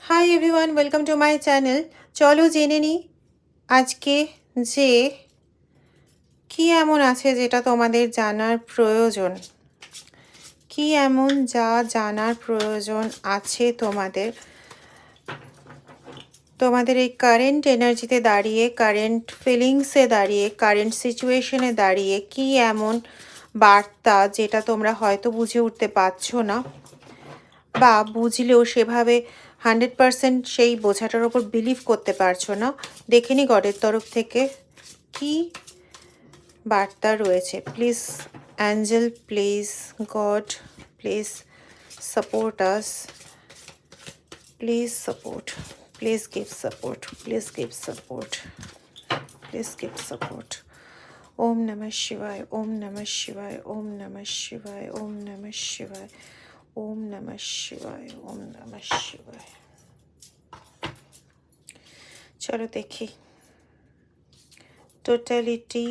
Hi everyone, welcome to my channel. চলো জেনে নিই আজকে যে কি এমন আছে যেটা তোমাদের জানার প্রয়োজন। কি এমন যা জানার প্রয়োজন আছে তোমাদের তোমাদের এই কারেন্ট এনার্জিতে দাঁড়িয়ে, কারেন্ট ফিলিংসে দাঁড়িয়ে, কারেন্ট সিচুয়েশনে দাঁড়িয়ে কি এমন বার্তা যেটা তোমরা হয়তো বুঝে উঠতে পারছো না, বা বুঝলেও সেভাবে 100% সেই বোঝাটার ওপর বিলিভ করতে পারছো না। দেখে নি গডের তরফ থেকে কি বার্তা রয়েছে। Please angel, please God, please support us, please support, please give support, please give support, please give support. Om নমঃ শিবায়, ওম নমঃ শিবায়, ওম নমঃ শিবায়, ওম নমঃ শিবায়, ওম নমঃ শিবায়, ওম নমঃ শিবায়। চলো দেখি টোটালিটি।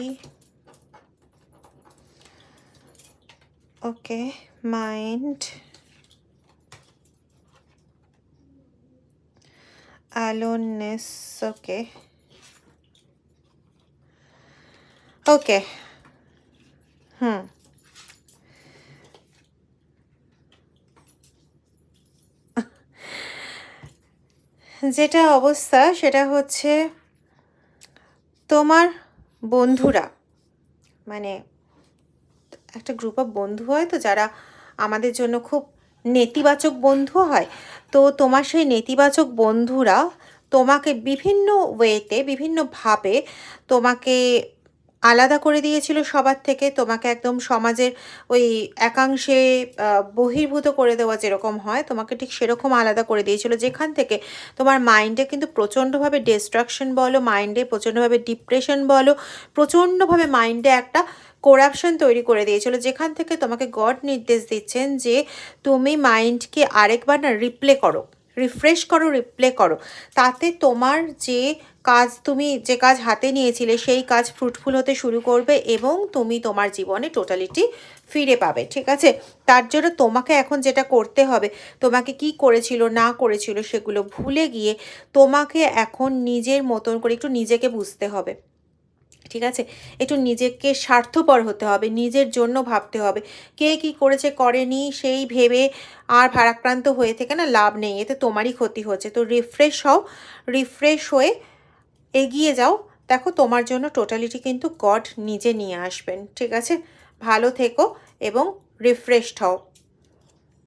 ওকে, মাইন্ড, aloneness, ওকে ওকে যেটা অবস্থা সেটা হচ্ছে তোমার বন্ধুরা, মানে একটা গ্রুপ অফ বন্ধু হয় তো যারা আমাদের জন্য খুব নেতিবাচক বন্ধু হয়। তো তোমার সেই নেতিবাচক বন্ধুরা তোমাকে বিভিন্ন ওয়েতে, বিভিন্নভাবে তোমাকে আলাদা করে দিয়েছিল সবার থেকে। তোমাকে একদম সমাজের ওই একাংশে বহির্ভূত করে দেওয়া যেরকম হয়, তোমাকে ঠিক সেরকম আলাদা করে দিয়েছিল, যেখান থেকে তোমার মাইন্ডে কিন্তু প্রচণ্ডভাবে ডিস্ট্রাকশন বলো, মাইন্ডে প্রচণ্ডভাবে ডিপ্রেশন বলো, প্রচণ্ডভাবে মাইন্ডে একটা করাপশন তৈরি করে দিয়েছিল, যেখান থেকে তোমাকে গড নির্দেশ দিচ্ছেন যে তুমি মাইন্ডকে আরেকবার না রিপ্লে করো, রিফ্রেশ করো, রিপ্লে করো। তাতে তোমার যে কাজ, তুমি যে কাজ হাতে নিয়েছিলে সেই কাজ ফ্রুটফুল হতে শুরু করবে এবং তুমি তোমার জীবনে টোটালিটি ফিরে পাবে। ঠিক আছে? তার জন্য তোমাকে এখন যেটা করতে হবে, তোমাকে কি করেছিল না করেছিল সেগুলো ভুলে গিয়ে তোমাকে এখন নিজের মতন করে একটু নিজেকে বুঝতে হবে। ঠিক আছে? একটু নিজেকে স্বার্থপর হতে হবে, নিজের জন্য ভাবতে হবে। কে কি করেছে করেনি সেই ভেবে আর ভারাক্রান্ত হয়ে থেকে না লাভ নেই, এতে তোমারই ক্ষতি হচ্ছে। তো রিফ্রেশ হও, রিফ্রেশ হয়ে এগিয়ে যাও। দেখো তোমার জন্য টোটালিটি কিন্তু গড নিজে নিয়ে আসবেন। ঠিক আছে? ভালো থেকো এবং রিফ্রেশড হও।